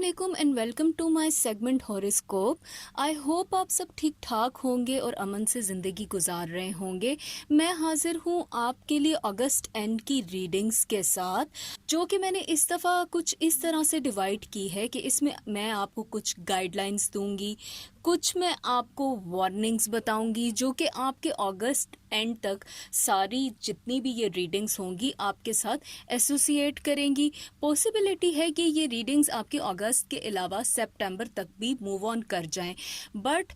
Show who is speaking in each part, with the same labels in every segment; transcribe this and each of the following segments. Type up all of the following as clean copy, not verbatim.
Speaker 1: वालेकुम and welcome to my segment horoscope. I hope आप सब ठीक ठाक होंगे और अमन से ज़िंदगी गुजार रहे होंगे। मैं हाजिर हूँ आपके लिए अगस्त एंड की रीडिंग्स के साथ, जो कि मैंने इस दफ़ा कुछ इस तरह से डिवाइड की है कि इसमें मैं आपको कुछ गाइडलाइंस दूंगी, कुछ मैं आपको वार्निंग्स बताऊंगी जो कि आपके अगस्त एंड तक सारी जितनी भी ये रीडिंग्स होंगी आपके साथ एसोसिएट करेंगी। पॉसिबिलिटी है कि ये रीडिंग्स आपके अगस्त के अलावा सितंबर तक भी मूव ऑन कर जाएं, बट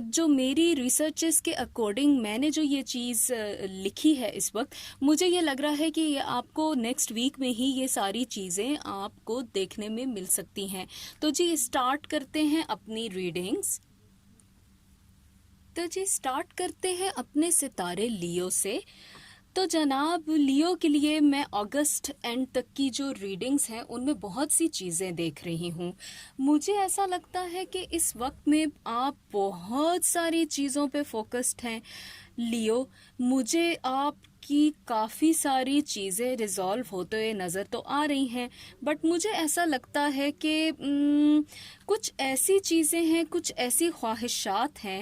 Speaker 1: जो मेरी रिसर्चेस के अकॉर्डिंग मैंने जो ये चीज़ लिखी है इस वक्त, मुझे ये लग रहा है कि ये आपको नेक्स्ट वीक में ही ये सारी चीज़ें आपको देखने में मिल सकती हैं। तो जी स्टार्ट करते हैं अपनी रीडिंग्स। तो जी स्टार्ट करते हैं अपने सितारे लियो से। तो जनाब लियो के लिए मैं अगस्त एंड तक की जो रीडिंग्स हैं उनमें बहुत सी चीज़ें देख रही हूँ। मुझे ऐसा लगता है कि इस वक्त में आप बहुत सारी चीज़ों पे फोकस्ड हैं लियो। मुझे आपकी काफ़ी सारी चीज़ें रिजॉल्व होते हुए नज़र तो आ रही हैं, बट मुझे ऐसा लगता है कि कुछ ऐसी चीज़ें हैं, कुछ ऐसी ख्वाहिशात हैं,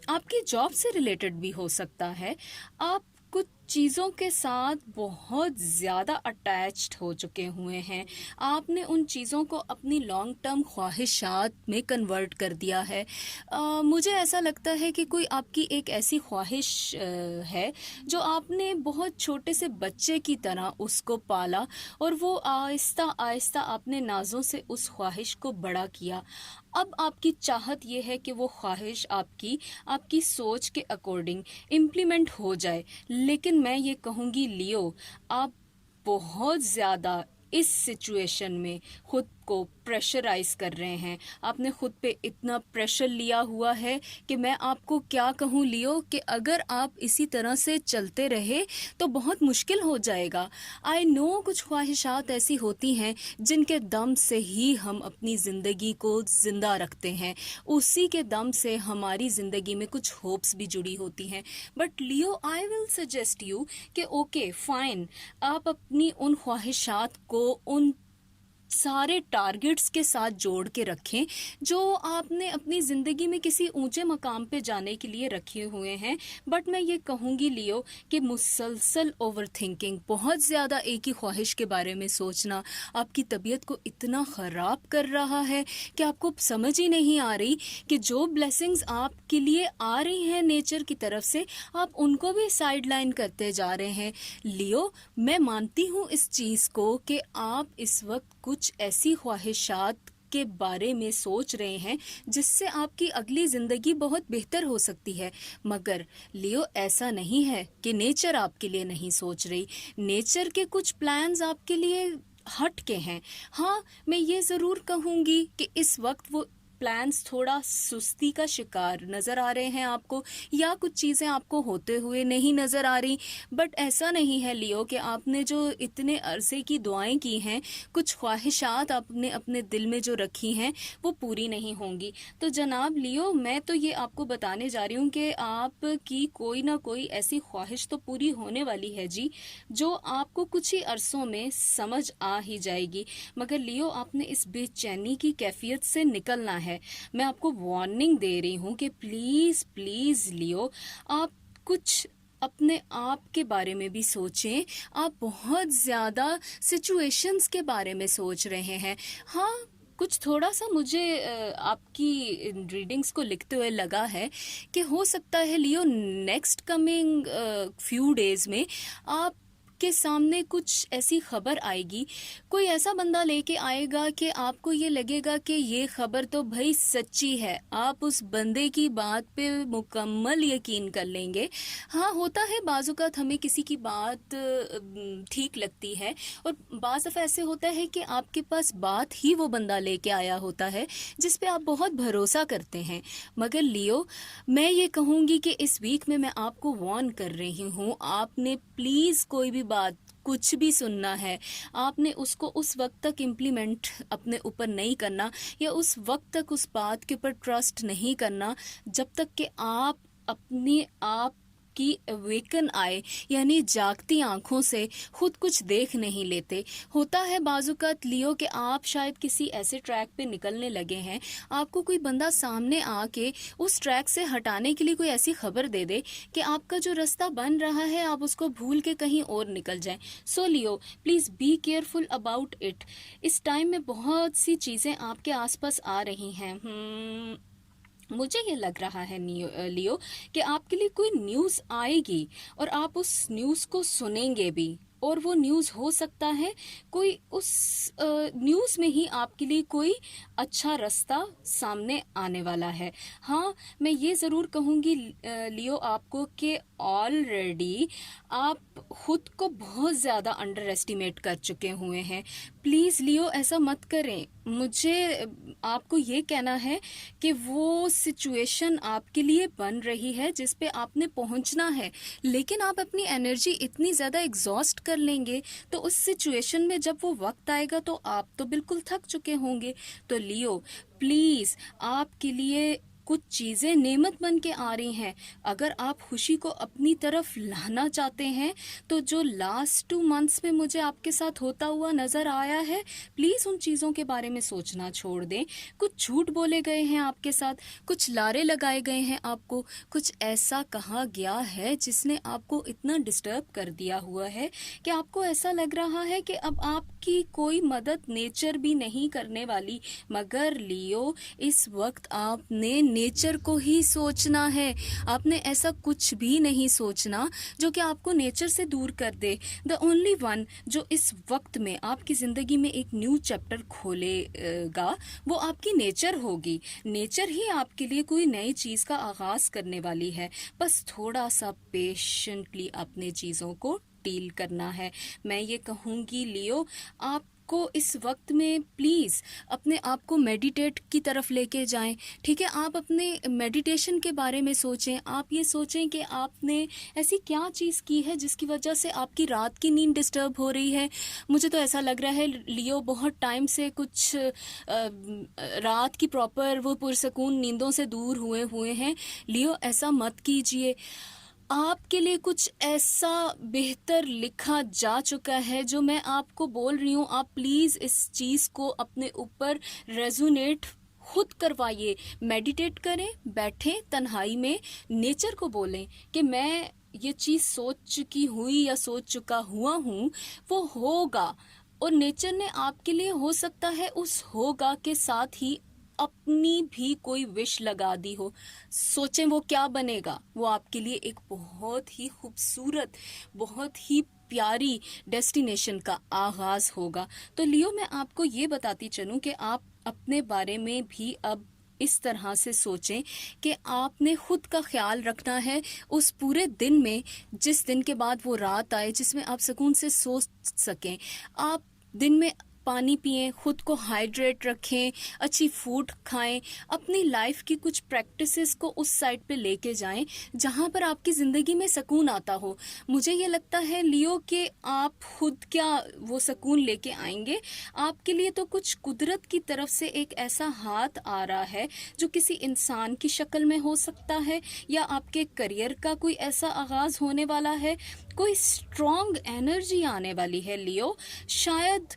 Speaker 1: आपकी जॉब से रिलेटेड भी हो सकता है। आप कुछ चीज़ों के साथ बहुत ज़्यादा अटैच्ड हो चुके हुए हैं। आपने उन चीज़ों को अपनी लॉन्ग टर्म ख्वाहिशात में कन्वर्ट कर दिया है। मुझे ऐसा लगता है कि कोई आपकी एक ऐसी ख्वाहिश है जो आपने बहुत छोटे से बच्चे की तरह उसको पाला और वो आहिस्ता आहिस्ता आपने नाज़ों से उस ख्वाहिश को बड़ा किया। अब आपकी चाहत ये है कि वो ख्वाहिश आपकी सोच के अकॉर्डिंग इम्प्लीमेंट हो जाए। लेकिन मैं ये कहूँगी लियो, आप बहुत ज़्यादा इस सिचुएशन में खुद को प्रेशराइज कर रहे हैं। आपने खुद पे इतना प्रेशर लिया हुआ है कि मैं आपको क्या कहूँ लियो, कि अगर आप इसी तरह से चलते रहे तो बहुत मुश्किल हो जाएगा। आई नो कुछ ख्वाहिशात ऐसी होती हैं जिनके दम से ही हम अपनी ज़िंदगी को ज़िंदा रखते हैं, उसी के दम से हमारी ज़िंदगी में कुछ होप्स भी जुड़ी होती हैं। But Leo I will suggest you कि ओके फाइन, आप अपनी उन ख्वाहिशात को उन सारे टारगेट्स के साथ जोड़ के रखें जो आपने अपनी ज़िंदगी में किसी ऊंचे मकाम पे जाने के लिए रखे हुए हैं। बट मैं ये कहूँगी लियो कि मुसलसल ओवर थिंकिंग, बहुत ज़्यादा एक ही ख्वाहिश के बारे में सोचना आपकी तबीयत को इतना ख़राब कर रहा है कि आपको समझ ही नहीं आ रही कि जो ब्लेसिंग्स आपके लिए आ रही हैं नेचर की तरफ से, आप उनको भी साइड लाइन करते जा रहे हैं। लियो, मैं मानती हूँ इस चीज़ को कि आप इस वक्त कुछ ऐसी ख्वाहिशात के बारे में सोच रहे हैं जिससे आपकी अगली ज़िंदगी बहुत बेहतर हो सकती है, मगर लियो ऐसा नहीं है कि नेचर आपके लिए नहीं सोच रही। नेचर के कुछ प्लान्स आपके लिए हट के हैं। हाँ, मैं ये ज़रूर कहूँगी कि इस वक्त वो प्लान्स थोड़ा सुस्ती का शिकार नज़र आ रहे हैं आपको, या कुछ चीज़ें आपको होते हुए नहीं नज़र आ रही। बट ऐसा नहीं है लियो कि आपने जो इतने अरसे की दुआएं की हैं, कुछ ख्वाहिशात आपने अपने दिल में जो रखी हैं वो पूरी नहीं होंगी। तो जनाब लियो, मैं तो ये आपको बताने जा रही हूँ कि आपकी कोई ना कोई ऐसी ख्वाहिश तो पूरी होने वाली है जी, जो आपको कुछ ही अरसों में समझ आ ही जाएगी। मगर लियो, आपने इस बेचैनी की कैफियत से निकलना है। मैं आपको वार्निंग दे रही हूँ कि प्लीज प्लीज लियो, आप कुछ अपने आप के बारे में भी सोचें। आप बहुत ज़्यादा सिचुएशंस के बारे में सोच रहे हैं। हाँ, कुछ थोड़ा सा मुझे आपकी रीडिंग्स को लिखते हुए लगा है कि हो सकता है लियो नेक्स्ट कमिंग फ्यू डेज में आप के सामने कुछ ऐसी खबर आएगी, कोई ऐसा बंदा लेके आएगा कि आपको ये लगेगा कि ये खबर तो भाई सच्ची है। आप उस बंदे की बात पे मुकम्मल यकीन कर लेंगे। हाँ, होता है बाज़ औक़ात हमें किसी की बात ठीक लगती है और बाज़ दफ़ा ऐसे होता है कि आपके पास बात ही वो बंदा लेके आया होता है जिस पे आप बहुत भरोसा करते हैं। मगर लियो, मैं ये कहूँगी कि इस वीक में मैं आपको वार्न कर रही हूँ, आपने प्लीज़ कोई भी बात कुछ भी सुनना है, आपने उसको उस वक्त तक इम्प्लीमेंट अपने ऊपर नहीं करना, या उस वक्त तक उस बात के ऊपर ट्रस्ट नहीं करना जब तक कि आप अपने आप आपकी अवेकन आए यानी जागती आंखों से खुद कुछ देख नहीं लेते। होता है बाजुकात लियो कि आप शायद किसी ऐसे ट्रैक पे निकलने लगे हैं, आपको कोई बंदा सामने आके उस ट्रैक से हटाने के लिए कोई ऐसी खबर दे दे कि आपका जो रास्ता बन रहा है आप उसको भूल के कहीं और निकल जाएं। So Leo, please be careful about it. इस टाइम में बहुत सी चीजें आपके आसपास आ रही हैं। मुझे ये लग रहा है लियो कि आपके लिए कोई न्यूज़ आएगी और आप उस न्यूज़ को सुनेंगे भी, और वो न्यूज़ हो सकता है कोई उस न्यूज़ में ही आपके लिए कोई अच्छा रास्ता सामने आने वाला है। हाँ, मैं ये ज़रूर कहूँगी लियो आपको कि ऑलरेडी आप खुद को बहुत ज़्यादा अंडर एस्टिमेट कर चुके हुए हैं। प्लीज़ लियो ऐसा मत करें। मुझे आपको ये कहना है कि वो सिचुएशन आपके लिए बन रही है जिस पे आपने पहुंचना है, लेकिन आप अपनी एनर्जी इतनी ज़्यादा एग्जॉस्ट कर लेंगे तो उस सिचुएशन में जब वो वक्त आएगा तो आप तो बिल्कुल थक चुके होंगे। तो लियो प्लीज़, आपके लिए कुछ चीज़ें नेमत बन के आ रही हैं। अगर आप खुशी को अपनी तरफ लाना चाहते हैं तो जो लास्ट 2 मंथ्स में मुझे आपके साथ होता हुआ नज़र आया है, प्लीज़ उन चीज़ों के बारे में सोचना छोड़ दें। कुछ झूठ बोले गए हैं आपके साथ, कुछ लारे लगाए गए हैं आपको, कुछ ऐसा कहा गया है जिसने आपको इतना डिस्टर्ब कर दिया हुआ है कि आपको ऐसा लग रहा है कि अब आपकी कोई मदद नेचर भी नहीं करने वाली। मगर लियो, इस वक्त आपने नेचर को ही सोचना है। आपने ऐसा कुछ भी नहीं सोचना जो कि आपको नेचर से दूर कर दे। द ओनली वन जो इस वक्त में आपकी ज़िंदगी में एक न्यू चैप्टर खोलेगा वो आपकी नेचर होगी। नेचर ही आपके लिए कोई नई चीज़ का आगाज़ करने वाली है। बस थोड़ा सा पेशेंटली अपने चीज़ों को डील करना है। मैं ये कहूँगी लियो, आप को इस वक्त में प्लीज़ अपने आप को मेडिटेट की तरफ लेके जाएं। ठीक है, आप अपने मेडिटेशन के बारे में सोचें। आप ये सोचें कि आपने ऐसी क्या चीज़ की है जिसकी वजह से आपकी रात की नींद डिस्टर्ब हो रही है। मुझे तो ऐसा लग रहा है लियो बहुत टाइम से कुछ रात की प्रॉपर वो पुरसकून नींदों से दूर हुए हैं। लियो ऐसा मत कीजिए। आपके लिए कुछ ऐसा बेहतर लिखा जा चुका है जो मैं आपको बोल रही हूँ। आप प्लीज़ इस चीज़ को अपने ऊपर रेजोनेट खुद करवाइए। मेडिटेट करें, बैठें तन्हाई में, नेचर को बोलें कि मैं ये चीज़ सोच चुकी हुई या सोच चुका हुआ हूँ, वो होगा। और नेचर ने आपके लिए हो सकता है उस होगा के साथ ही अपनी भी कोई विश लगा दी हो। सोचें वो क्या बनेगा। वो आपके लिए एक बहुत ही खूबसूरत, बहुत ही प्यारी डेस्टिनेशन का आगाज होगा। तो लियो, मैं आपको ये बताती चलूं कि आप अपने बारे में भी अब इस तरह से सोचें कि आपने खुद का ख्याल रखना है उस पूरे दिन में, जिस दिन के बाद वो रात आए जिसमें आप सुकून से सो सकें। आप दिन में पानी पिएं, खुद को हाइड्रेट रखें, अच्छी फूड खाएं, अपनी लाइफ की कुछ प्रैक्टिसेस को उस साइड पे लेके जाएं जहां पर आपकी ज़िंदगी में सुकून आता हो। मुझे ये लगता है लियो कि आप खुद क्या वो सुकून लेके आएंगे। आपके लिए तो कुछ कुदरत की तरफ से एक ऐसा हाथ आ रहा है जो किसी इंसान की शक्ल में हो सकता है, या आपके करियर का कोई ऐसा आगाज़ होने वाला है। कोई स्ट्रॉन्ग एनर्जी आने वाली है लियो। शायद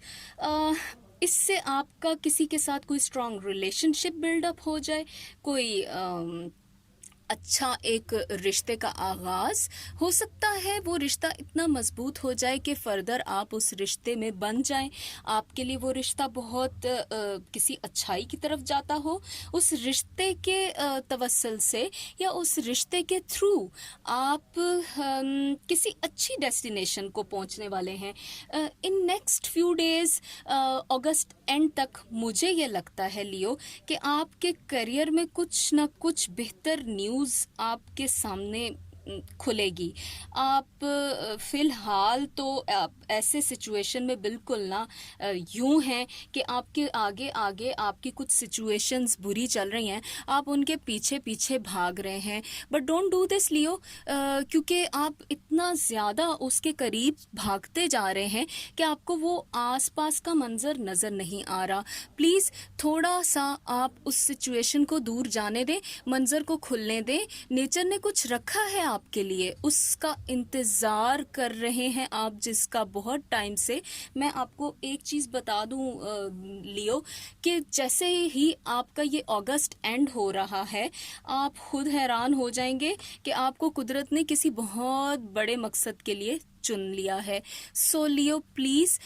Speaker 1: इससे आपका किसी के साथ कोई स्ट्रॉन्ग रिलेशनशिप बिल्डअप हो जाए, कोई अच्छा एक रिश्ते का आगाज हो सकता है। वो रिश्ता इतना मजबूत हो जाए कि फर्दर आप उस रिश्ते में बन जाएं। आपके लिए वो रिश्ता बहुत किसी अच्छाई की तरफ जाता हो। उस रिश्ते के तवस्सुल से या उस रिश्ते के थ्रू आप किसी अच्छी डेस्टिनेशन को पहुंचने वाले हैं। In next few days, August and तक मुझे ये लगता है लियो कि आपके करियर में कुछ ना कुछ बेहतर न्यूज़ आपके सामने खुलेगी। आप फिलहाल तो ऐसे सिचुएशन में बिल्कुल ना यूं हैं कि आपके आगे आगे आपकी कुछ सिचुएशंस बुरी चल रही हैं, आप उनके पीछे पीछे भाग रहे हैं। बट डोंट डू दिस लियो, क्योंकि आप इतना ज़्यादा उसके करीब भागते जा रहे हैं कि आपको वो आसपास का मंजर नज़र नहीं आ रहा। प्लीज़ थोड़ा सा आप उस सिचुएशन को दूर जाने दें, मंजर को खुलने दें। नेचर ने कुछ रखा है आपके लिए, उसका इंतज़ार कर रहे हैं आप, जिसका बहुत टाइम से। मैं आपको एक चीज़ बता दूं लियो, कि जैसे ही आपका ये अगस्त एंड हो रहा है, आप खुद हैरान हो जाएंगे कि आपको कुदरत ने किसी बहुत बड़े मकसद के लिए चुन लिया है। सो लियो प्लीज़,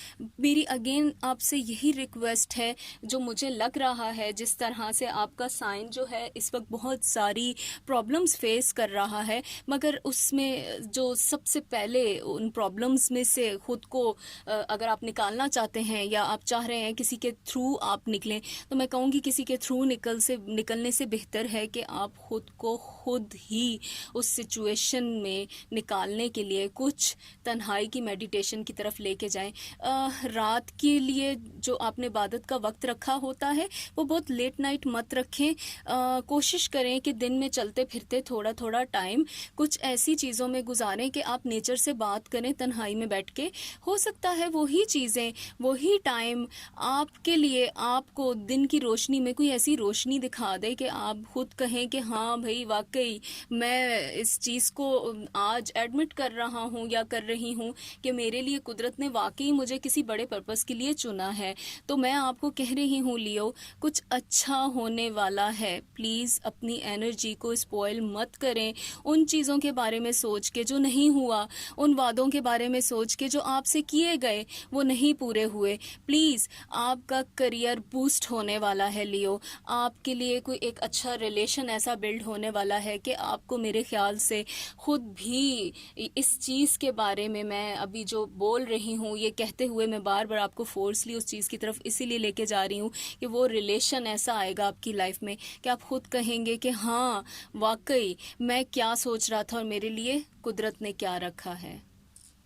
Speaker 1: मेरी अगेन आपसे यही रिक्वेस्ट है, जो मुझे लग रहा है जिस तरह से आपका साइन जो है इस वक्त बहुत सारी प्रॉब्लम्स फेस कर रहा है, मगर उसमें जो सबसे पहले उन प्रॉब्लम्स में से खुद को अगर आप निकालना चाहते हैं या आप चाह रहे हैं किसी के थ्रू आप निकलें, तो मैं कहूँगी किसी के थ्रू निकलने से बेहतर है कि आप खुद को खुद ही उस सिचुएशन में निकालने के लिए कुछ तन्हाई की मेडिटेशन की तरफ लेके जाएं। रात के लिए जो आपने इबादत का वक्त रखा होता है वो बहुत लेट नाइट मत रखें। कोशिश करें कि दिन में चलते फिरते थोड़ा थोड़ा टाइम कुछ ऐसी चीज़ों में गुजारें कि आप नेचर से बात करें तन्हाई में बैठ के। हो सकता है वही चीज़ें, वही टाइम आपके लिए आपको दिन की रोशनी में कोई ऐसी रोशनी दिखा दे कि आप खुद कहें कि हाँ भाई वाकई मैं इस चीज़ को आज एडमिट कर रहा हूँ या कर रही हूँ कि मेरे लिए कुदरत ने वाकई मुझे किसी बड़े पर्पस के लिए चुना है। तो मैं आपको कह रही हूँ लियो, कुछ अच्छा होने वाला है। प्लीज़ अपनी एनर्जी को स्पॉइल मत करें उन चीज़ों के बारे में सोच के जो नहीं हुआ, उन वादों के बारे में सोच के जो आपसे किए गए वो नहीं पूरे हुए। प्लीज़, आपका करियर बूस्ट होने वाला है लियो, आपके लिए कोई एक अच्छा रिलेशन ऐसा बिल्ड होने वाला है कि आपको मेरे ख्याल से खुद भी इस चीज़ के बारे में, मैं अभी जो बोल रही हूँ ये कहते हुए मैं बार बार आपको फोर्सली उस चीज़ की तरफ इसीलिए लेके जा रही हूँ कि वो रिलेशन ऐसा आएगा आपकी लाइफ में कि आप खुद कहेंगे कि हाँ वाकई मैं क्या सोच रहा था और मेरे लिए कुदरत ने क्या रखा है।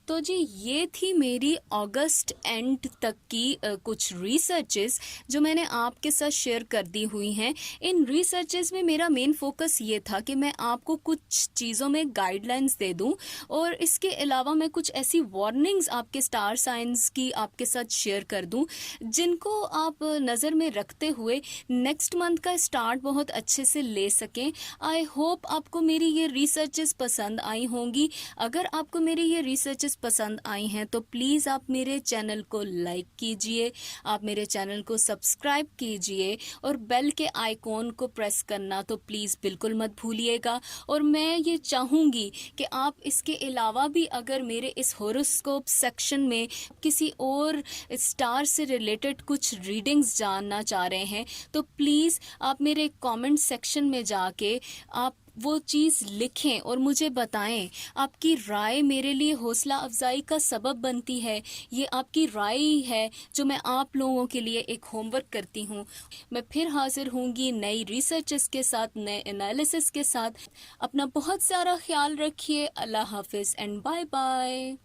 Speaker 1: तो जी ये थी मेरी अगस्त एंड तक की कुछ रिसर्चेस जो मैंने आपके साथ शेयर कर दी हुई हैं। इन रिसर्चेस में मेरा मेन फोकस ये था कि मैं आपको कुछ चीज़ों में गाइडलाइंस दे दूं और इसके अलावा मैं कुछ ऐसी वार्निंग्स आपके स्टार साइंस की आपके साथ शेयर कर दूं जिनको आप नज़र में रखते हुए नेक्स्ट मंथ का स्टार्ट बहुत अच्छे से ले सकें। आई होप आपको मेरी ये रिसर्चेस पसंद आई होंगी। अगर आपको मेरी ये रिसर्चेस पसंद आई हैं तो प्लीज़ आप मेरे चैनल को लाइक कीजिए, आप मेरे चैनल को सब्सक्राइब कीजिए और बेल के आइकॉन को प्रेस करना तो प्लीज़ बिल्कुल मत भूलिएगा। और मैं ये चाहूँगी कि आप इसके अलावा भी अगर मेरे इस होरोस्कोप सेक्शन में किसी और स्टार से रिलेटेड कुछ रीडिंग्स जानना चाह रहे हैं तो प्लीज़ आप मेरे कमेंट सेक्शन में जाके आप वो चीज़ लिखें और मुझे बताएं। आपकी राय मेरे लिए हौसला अफजाई का सबब बनती है। ये आपकी राय ही है जो मैं आप लोगों के लिए एक होमवर्क करती हूँ। मैं फिर हाजिर होंगी नई रिसर्चेस के साथ, नए एनालिसिस के साथ। अपना बहुत सारा ख्याल रखिए। अल्लाह हाफिज़ एंड बाय बाय।